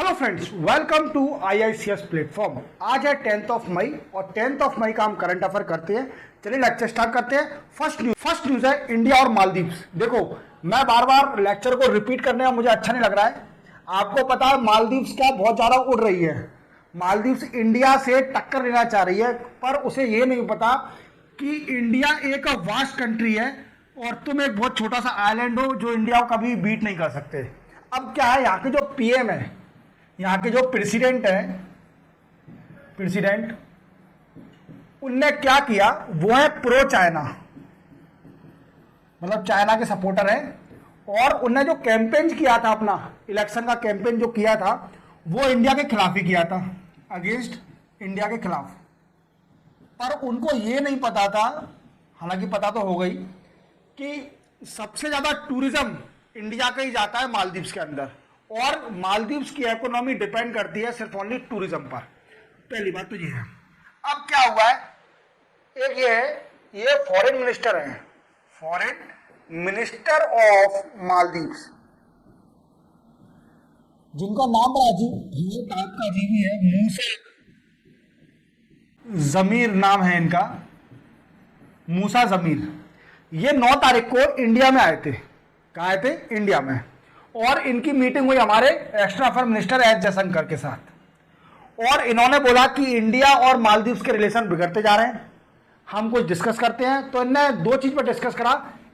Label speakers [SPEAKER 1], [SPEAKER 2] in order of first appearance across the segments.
[SPEAKER 1] Hello friends, welcome to IICS platform. आज है 10th मई और 10th मई का हम करंट अफेयर करते हैं। चलिए लेक्चर स्टार्ट करते हैं। फर्स्ट न्यूज है इंडिया और मालदीव्स। देखो, मैं बार बार लेक्चर को रिपीट करने का मुझे अच्छा नहीं लग रहा है। आपको पता है मालदीव्स क्या बहुत ज्यादा उड़ रही है। मालदीव्स इंडिया से टक्कर लेना चाह रही है, पर उसे ये नहीं पता कि इंडिया एक वास्ट कंट्री है और तुम एक बहुत छोटा सा आइलैंड हो जो इंडिया को कभी बीट नहीं कर सकते। अब क्या है, यहाँ के जो PM है, यहाँ के जो प्रेसिडेंट उनने क्या किया, वो है प्रो चाइना, मतलब चाइना के सपोर्टर है। और उनने जो कैंपेन किया था, अपना इलेक्शन का कैंपेन जो किया था, वो इंडिया के खिलाफ ही किया था, अगेंस्ट इंडिया के खिलाफ। पर उनको ये नहीं पता था, हालांकि पता तो हो गई, कि सबसे ज्यादा टूरिज्म इंडिया का ही जाता है मालदीव्स के अंदर, और मालदीव्स की इकोनॉमी डिपेंड करती है सिर्फ ओनली टूरिज्म पर। पहली बात तो ये है। अब क्या हुआ है, एक ये है, ये फॉरेन मिनिस्टर है, फॉरेन मिनिस्टर ऑफ मालदीव्स, जिनका नाम बड़ा अजीब टाइप का अजीब ही है, मूसा जमीर नाम है इनका, मूसा जमीर। ये 9 तारीख को इंडिया में आए थे। कहाँ आए थे? इंडिया में। और इनकी मीटिंग हुई हमारे external affair minister S Jaishankar के साथ। और इन्होंने बोला कि इंडिया और मालदीव्स के रिलेशन बिगड़ते जा रहे हैं, हम कुछ डिस्कस करते हैं। तो इन्होंने 2 चीज पर डिस्कस करा।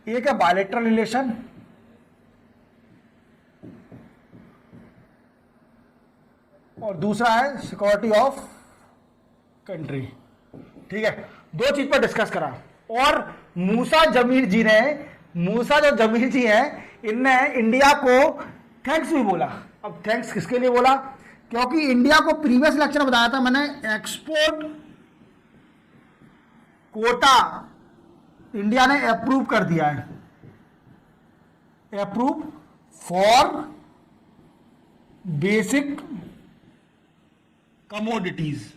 [SPEAKER 1] एक है बायलैटरल रिलेशन, और दूसरा है सिक्योरिटी ऑफ कंट्री। ठीक है, 2 चीज पर डिस्कस करा। और मूसा जमीर जी ने, मूसा जो जमीर जी हैं, इनने इंडिया को थैंक्स भी बोला। अब थैंक्स किसके लिए बोला? क्योंकि इंडिया को प्रीवियस लेक्चर में बताया था मैंने, एक्सपोर्ट कोटा इंडिया ने अप्रूव कर दिया है, अप्रूव फॉर बेसिक कमोडिटीज,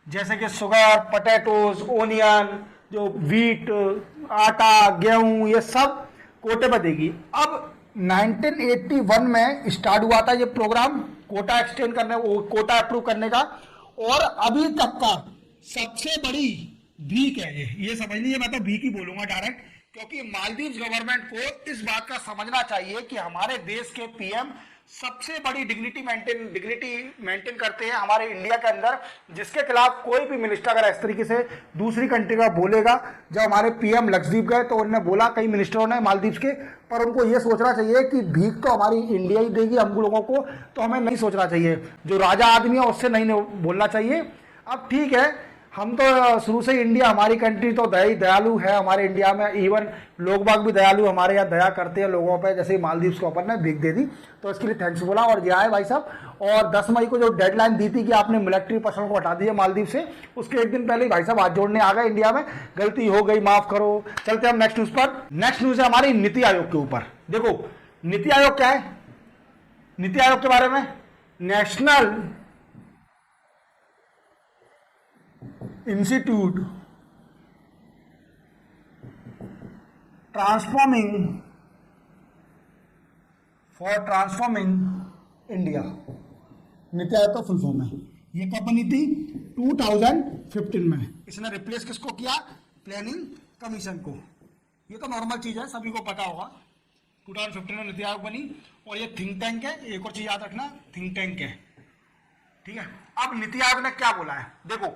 [SPEAKER 1] जैसे कि शुगर, पोटैटोज, ओनियन, जो वीट, आटा, गेहूं, ये सब कोटे पर देगी। अब 1981 में स्टार्ट हुआ था ये प्रोग्राम कोटा एक्सटेंड करने, कोटा अप्रूव करने का, और अभी तक का सबसे बड़ी भीख है ये समझ लीजिए। मैं तो भीख ही बोलूंगा डायरेक्ट, क्योंकि मालदीव्स गवर्नमेंट को इस बात का समझना चाहिए कि हमारे देश के PM सबसे बड़ी डिग्निटी मेंटेन करते हैं हमारे इंडिया के अंदर, जिसके खिलाफ कोई भी मिनिस्टर अगर इस तरीके से दूसरी कंट्री का बोलेगा। जब हमारे PM लक्षद्वीप गए तो उन्होंने बोला, कई मिनिस्टरों ने मालदीव्स के, पर उनको ये सोचना चाहिए कि भीख तो हमारी इंडिया ही देगी हम लोगों को, तो हमें नहीं सोचना चाहिए। जो राजा आदमी है उससे नहीं बोलना चाहिए। अब ठीक है, हम तो शुरू से इंडिया, हमारी कंट्री तो दयालु है। हमारे इंडिया में इवन लोग बाग भी दयालु हमारे यहाँ दया करते हैं लोगों पे, जैसे मालदीव्स के ऊपर ने भीख दे दी, तो इसके लिए थैंक्स बोला। और ये आए भाई साहब, और 10 मई को जो डेडलाइन दी थी कि आपने मिलिट्री पर्सन को हटा दिया मालदीव से, उसके एक दिन पहले ही भाई साहब हाथ जोड़ने आ गए इंडिया में, गलती हो गई, माफ करो। चलते हम नेक्स्ट न्यूज पर। नेक्स्ट न्यूज है हमारी नीति आयोग के ऊपर। देखो, नीति आयोग क्या है? नीति आयोग के बारे में, national institute transforming India, NITI Aayog का फुल फॉर्म है। ये कब बनी थी? 2015 में। इसने रिप्लेस किसको किया? प्लानिंग कमीशन को। ये तो नॉर्मल चीज है, सभी को पता होगा। 2015 में नीति आयोग बनी, और ये थिंक टैंक है। एक और चीज याद रखना, थिंक टैंक है। ठीक है, अब नीति आयोग ने क्या बोला है? देखो,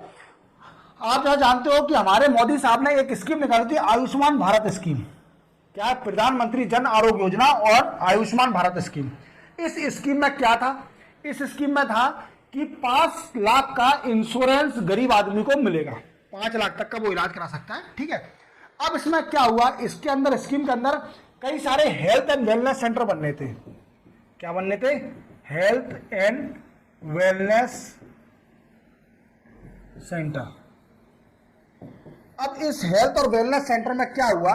[SPEAKER 1] आप यह जानते हो कि हमारे मोदी साहब ने एक स्कीम निकाली थी, आयुष्मान भारत स्कीम। क्या है? प्रधानमंत्री जन आरोग्य योजना और आयुष्मान भारत स्कीम। इस स्कीम में क्या था? इस स्कीम में था कि 5 लाख का इंश्योरेंस गरीब आदमी को मिलेगा, 5 लाख तक का वो इलाज करा सकता है। ठीक है, अब इसमें क्या हुआ, इसके अंदर, स्कीम के अंदर कई सारे हेल्थ एंड वेलनेस सेंटर बनने थे। क्या बनने थे? Health and wellness centre. अब इस हेल्थ और वेलनेस सेंटर में क्या हुआ,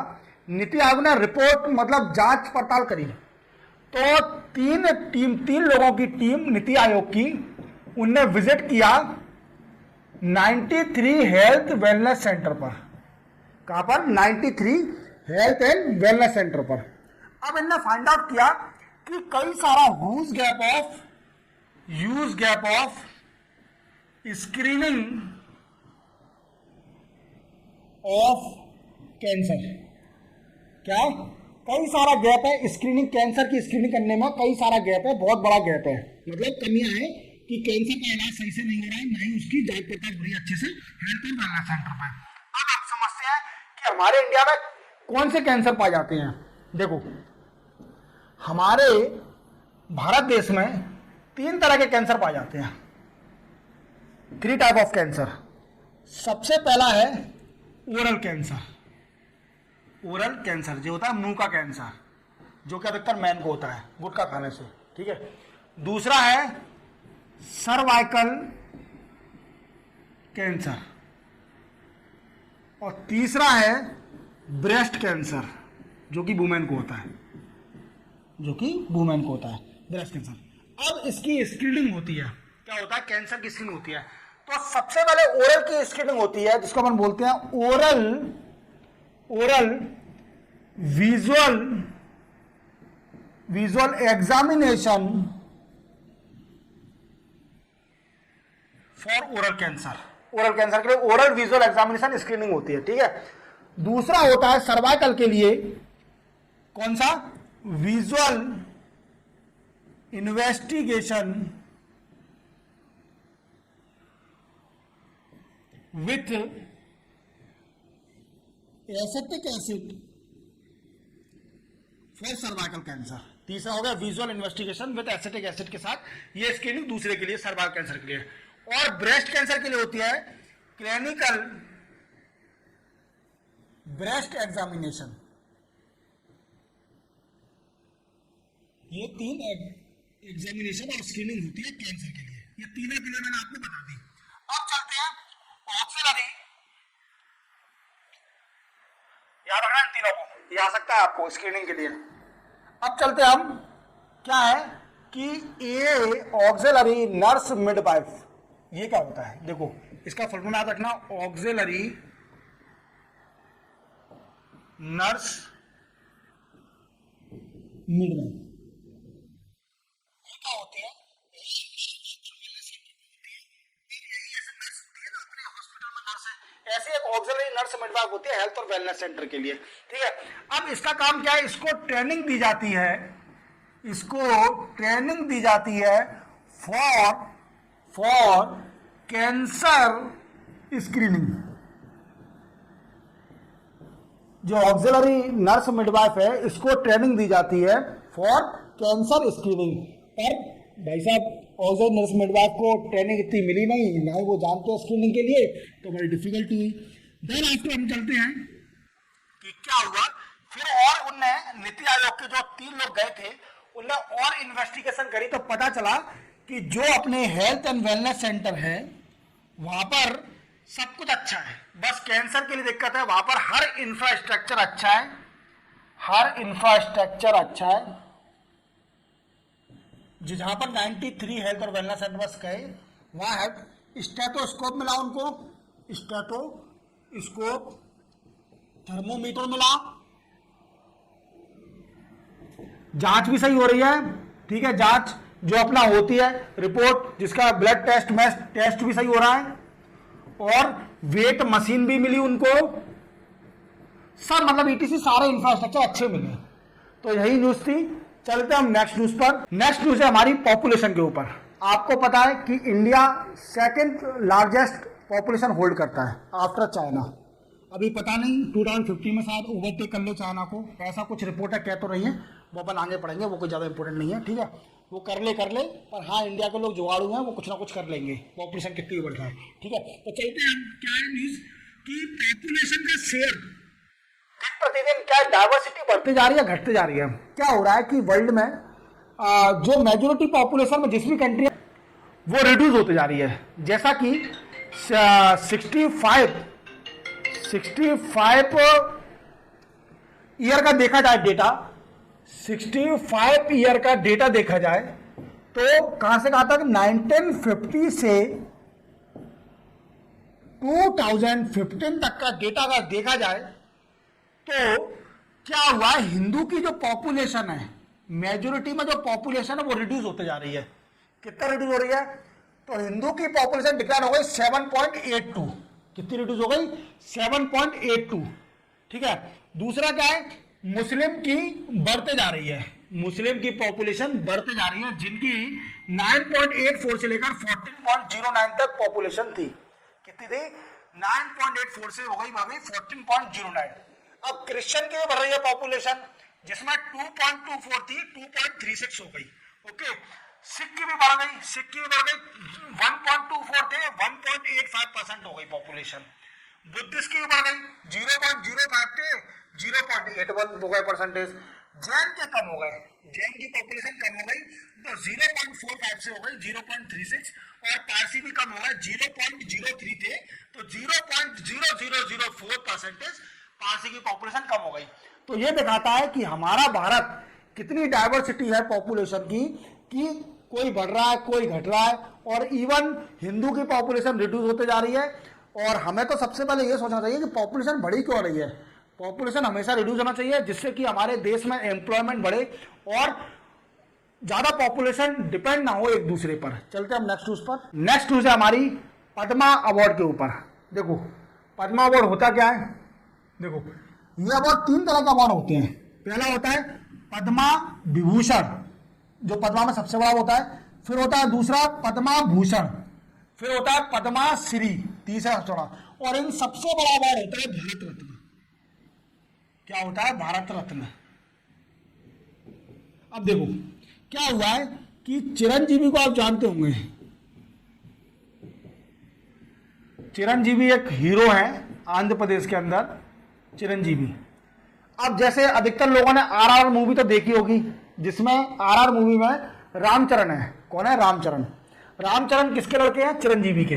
[SPEAKER 1] नीति आयोग ने रिपोर्ट, मतलब जांच पड़ताल करी, तो 3 लोगों की टीम नीति आयोग की, उनने विजिट किया 93 हेल्थ वेलनेस सेंटर पर। कहां पर? 93 हेल्थ वेलनेस सेंटर पर। अब इन्होंने फाइंड आउट किया कि कई सारा huge gap of huge gap of screening of cancer. क्या? कई सारा गैप है स्क्रीनिंग, कैंसर की स्क्रीनिंग करने में कई सारा गैप है, बहुत बड़ा गैप है, मतलब कमियां है कि कैंसर का इलाज सही से नहीं हो रहा है, ना ही उसकी जांच पड़ताल हो रही है अच्छे से हेल्थ एंड वेलनेस सेंटर पे। अब आप समझते हैं कि हमारे इंडिया में कौन से कैंसर पाए जाते हैं। देखो, हमारे भारत देश में 3 तरह के कैंसर पाए जाते हैं, 3 टाइप ऑफ कैंसर। सबसे पहला है ओरल कैंसर। ओरल कैंसर जो होता है मुंह का कैंसर, जो कि अधिकतर मैन को होता है गुटखा खाने से, ठीक है। दूसरा है सर्वाइकल कैंसर, और तीसरा है ब्रेस्ट कैंसर, जो कि वुमेन को होता है, जो कि वुमेन को होता है ब्रेस्ट कैंसर। अब इसकी स्क्रीनिंग होती है, क्या होता है, कैंसर की स्क्रीनिंग होती है। तो सबसे पहले ओरल की स्क्रीनिंग होती है, जिसको अपन बोलते हैं oral visual examination for oral cancer. Oral cancer के लिए ओरल विजुअल एग्जामिनेशन स्क्रीनिंग होती है, ठीक है। दूसरा होता है सर्वाइकल के लिए, कौन सा, visual investigation with acetic acid for cervical cancer. तीसरा हो गया visual investigation with acetic acid के साथ, ये स्क्रीनिंग दूसरे के लिए, सर्वाइकल कैंसर के लिए। और ब्रेस्ट कैंसर के लिए होती है क्लिनिकल ब्रेस्ट एग्जामिनेशन। ये 3 एग्जामिनेशन और स्क्रीनिंग होती है कैंसर के लिए, ये तीनों के लिए मैंने आपको बता दी। अब चलते हैं ऑक्सिलरी, याद रखना इन तीनों को, ये आ सकता है आपको स्क्रीनिंग के लिए। अब चलते हैं हम, क्या है कि ए ऑक्सिलरी नर्स मिडवाइफ, ये क्या होता है, देखो इसका फुल फॉर्म याद रखना, ऑक्सिलरी नर्स मिडवाइफ। ये क्या होती है, ऐसे एक ऑक्सिलरी नर्स मिडवाइफ होती है हेल्थ और वेलनेस सेंटर के लिए, ठीक है। अब इसका काम क्या है, इसको ट्रेनिंग दी जाती है, फॉर कैंसर स्क्रीनिंग। जो ऑक्सिलरी नर्स मिडवाइफ है, इसको ट्रेनिंग दी जाती है फॉर कैंसर स्क्रीनिंग। पर भाई साहब, ऑक्सिलरी नर्स मिडवाइफ को ट्रेनिंग इतनी मिली नहीं, ना ही वो जानते हैं स्क्रीनिंग के लिए, तो बड़ी डिफिकल्टी हुई। देन आफ्टर हम चलते हैं कि क्या हुआ फिर, और उनने नीति आयोग के जो 3 लोग गए थे, उनने और इन्वेस्टिगेशन करी, तो पता चला कि जो अपने हेल्थ एंड वेलनेस सेंटर है वहां पर सब कुछ अच्छा है, बस कैंसर के लिए दिक्कत है। वहां पर हर इंफ्रास्ट्रक्चर अच्छा है, जहां पर 93 हेल्थ और वेलनेस सेंटर बस गए, वहां है स्टेथोस्कोप मिला उनको, स्टेथोस्कोप, थर्मोमीटर मिला, जांच भी सही हो रही है, ठीक है, जांच जो अपना होती है, रिपोर्ट जिसका ब्लड टेस्ट मैथ टेस्ट भी सही हो रहा है, और वेट मशीन भी मिली उनको, सब मतलब ईटीसी सारे इंफ्रास्ट्रक्चर अच्छे मिले। तो यही न्यूज थी। चलते हम नेक्स्ट न्यूज पर। नेक्स्ट न्यूज है हमारी पॉपुलेशन के ऊपर। आपको पता है कि India 2nd largest population hold करता है आफ्टर चाइना। अभी पता नहीं 2050 में शायद ओवरटेक कर ले चाइना को, ऐसा कुछ रिपोर्टर कह तो रही है, वो अपन आगे पढ़ेंगे, वो कोई ज़्यादा इंपॉर्टेंट नहीं है, ठीक है, वो कर ले, पर हाँ इंडिया के लोग जुगाड़ू हैं, वो कुछ ना कुछ कर लेंगे, पॉपुलेशन कितनी बढ़ रहा है, ठीक है। तो चलते हैं, क्या है न्यूज कि पॉपुलेशन का शेयर प्रतिदिन क्या डाइवर्सिटी बढ़ती जा रही है, घटती जा रही है। क्या हो रहा है कि वर्ल्ड में जो मेजोरिटी पॉपुलेशन में जिस भी कंट्री है वो रिड्यूस होती जा रही है, जैसा कि 65 ईयर का देखा जाए डेटा, 65 ईयर का डेटा देखा जाए तो कहां से कहां तक, 1950 से 2015 तक का डेटा अगर देखा जाए तो क्या हुआ, हिंदू की जो पॉपुलेशन है, मेजोरिटी में जो पॉपुलेशन है वो रिड्यूस होते जा रही है। कितना रिड्यूस हो रही है? तो हिंदू की पॉपुलेशन डिक्लाइन हो गई 7.82। कितनी रिड्यूस हो गई? 7.82। ठीक है। दूसरा क्या है? मुस्लिम की बढ़ते जा रही है, मुस्लिम की पॉपुलेशन बढ़ते जा रही है, जिनकी 9.84 से लेकर 14.09 तक पॉपुलेशन थी। कितनी थी? 9.84 से हो गई 14.09। अब क्रिश्चियन की भी बढ़ रही है पॉपुलेशन, जिसमें 2.24 थी 2.36 हो गई। ओके। सिख की भी बढ़ गई, सिख की भी बढ़ गई, 1.24 थे 1.85% हो गई पॉपुलेशन। बुद्धिस्ट की भी बढ़ गई, 0.05 थे 0.81 हो गए परसेंटेज। जैन के कम हो गए, जैन की पॉपुलेशन कम हो गई, तो 0.45 से हो गई 0.36। और पारसी भी कम हो गए, 0.03 थे तो 0.0004% पारसी की पॉपुलेशन कम हो गई। तो ये दिखाता है कि हमारा भारत कितनी डाइवर्सिटी है पॉपुलेशन की, कि कोई बढ़ रहा है, कोई घट रहा है, और इवन हिंदू की पॉपुलेशन रिड्यूस होते जा रही है। और हमें तो सबसे पहले ये सोचना चाहिए कि पॉपुलेशन बढ़ी क्यों रही है। पॉपुलेशन हमेशा रिड्यूस होना चाहिए, जिससे कि हमारे देश में एम्प्लॉयमेंट बढ़े और ज्यादा पॉपुलेशन डिपेंड ना हो एक दूसरे पर। चलते हैं हम नेक्स्ट न्यूज पर। नेक्स्ट न्यूज है हमारी पद्मा अवार्ड के ऊपर। देखो पद्मा अवार्ड होता क्या है? देखो ये अवार्ड 3 तरह के अवार्ड होते हैं। पहला होता है पद्मा विभूषण, जो पद्मा में सबसे बड़ा होता है। फिर होता है दूसरा पद्मा भूषण, फिर होता है पद्मा श्री, तीसरा सबसे बड़ा। और इन सबसे बड़ा अवार्ड होता है भारत रत्न। क्या होता है? भारत रत्न। अब देखो क्या हुआ है कि चिरंजीवी को आप जानते होंगे, चिरंजीवी एक हीरो है आंध्र प्रदेश के अंदर, चिरंजीवी। अब जैसे अधिकतर लोगों ने आरआर मूवी तो देखी होगी, जिसमें आरआर मूवी में रामचरण है। कौन है? रामचरण। रामचरण किसके लड़के हैं? चिरंजीवी के।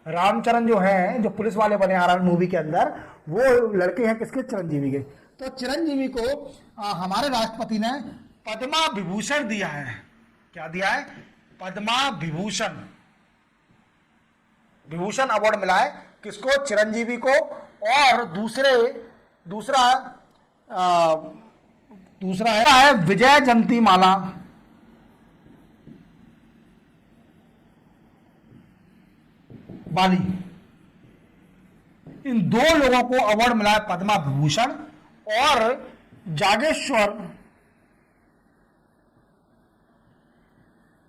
[SPEAKER 1] रामचरण जो है, जो पुलिस वाले बने आरआर मूवी के अंदर, वो लड़के हैं किसके? चिरंजीवी के। तो चिरंजीवी को हमारे राष्ट्रपति ने पद्मा विभूषण दिया है। क्या दिया है? पद्मा विभूषण, विभूषण अवार्ड मिला है किसको? चिरंजीवी को। और दूसरा है विजय जंती माला, बाली। इन 2 लोगों को अवार्ड मिला है पद्मा विभूषण। और जागेश्वर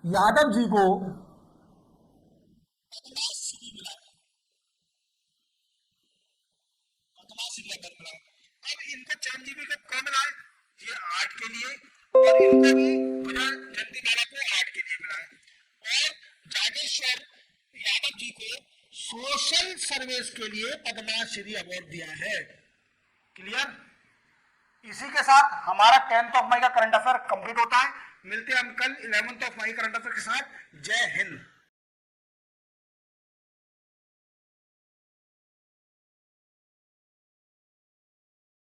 [SPEAKER 1] यादव जी को अब इनको चिरंजीवी को कौन मिला है? ये आर्ट के लिए, और इनको भी विजय जंती माला को आर्ट के लिए मिला है। और जागेश्वर यादव जी को सोशल सर्विस के लिए पद्मश्री अवार्ड दिया है। क्लियर? इसी के साथ हमारा 10th ऑफ मई का करंट अफेयर कंप्लीट होता है। मिलते हैं हम कल 11th of May current affair के साथ। जय हिंद।